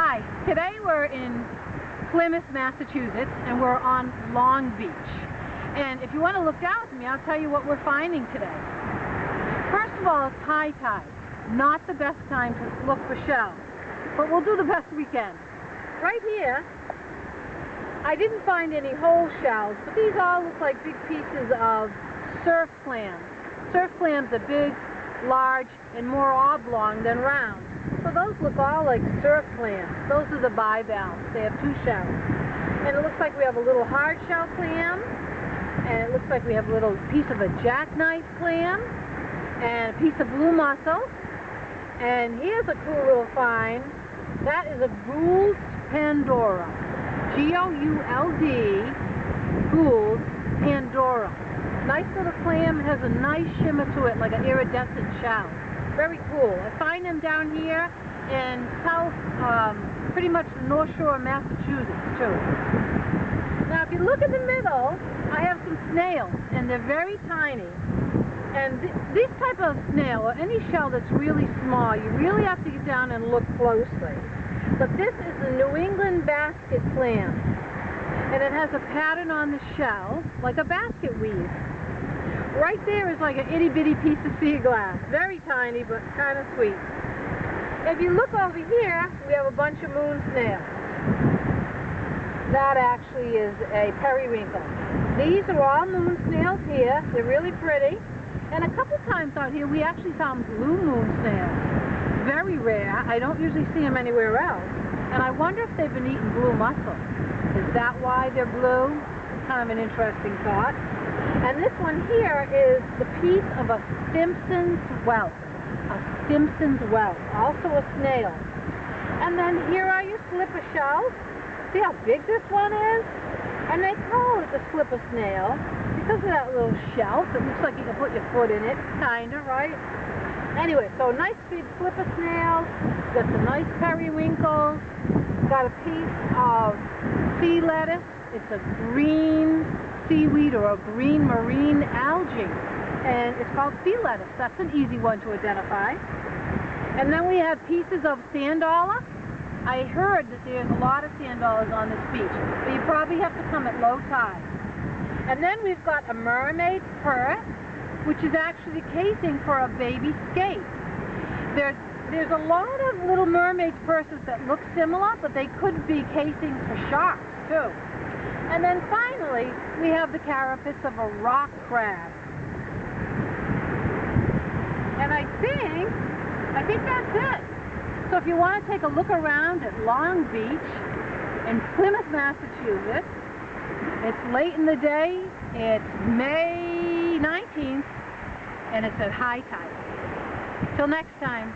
Hi, today we're in Plymouth, Massachusetts, and we're on Long Beach. And if you want to look down with me, I'll tell you what we're finding today. First of all, it's high tide. Not the best time to look for shells, but we'll do the best we can. Right here, I didn't find any whole shells, but these all look like big pieces of surf clams. Surf clams are big, large, and more oblong than round. So those look all like surf clams. Those are the bivalves. They have two shells. And it looks like we have a little hard shell clam, and it looks like we have a little piece of a jackknife clam, and a piece of blue mussel. And here's a cool little find. That is a Gould's Pandora. G-O-U-L-D, Gould's Pandora. Nice little clam, has a nice shimmer to it, like an iridescent shell. Very cool. I find them down here in south, pretty much the North Shore of Massachusetts, too. Now, if you look in the middle, I have some snails, and they're very tiny. And this type of snail, or any shell that's really small, you really have to get down and look closely. But this is the New England basket clam, and it has a pattern on the shell, like a basket weave. Right there is like an itty-bitty piece of sea glass. Very tiny, but kind of sweet. If you look over here, we have a bunch of moon snails. That actually is a periwinkle. These are all moon snails here. They're really pretty. And a couple times out here, we actually found blue moon snails. Very rare. I don't usually see them anywhere else. And I wonder if they've been eating blue mussel. Is that why they're blue? Kind of an interesting thought. And this one here is the piece of a Simpson's whelk. A Simpson's whelk. Also a snail. And then here are your slipper shells. See how big this one is? And they call it the slipper snail because of that little shelf. It looks like you can put your foot in it. Kinda, right? Anyway, so nice big slipper snails. Got some nice periwinkles. Got a piece of sea lettuce. It's a green seaweed or a green marine algae, and it's called sea lettuce. That's an easy one to identify. And then we have pieces of sand dollar. I heard that there's a lot of sand dollars on this beach, but you probably have to come at low tide. And then we've got a mermaid purse, which is actually casing for a baby skate. There's a lot of little mermaid purses that look similar, but they could be casings for sharks too. And then finally, we have the carapace of a rock crab. And I think that's it. So if you want to take a look around at Long Beach in Plymouth, Massachusetts, it's late in the day, it's May 19th, and it's at high tide. Till next time.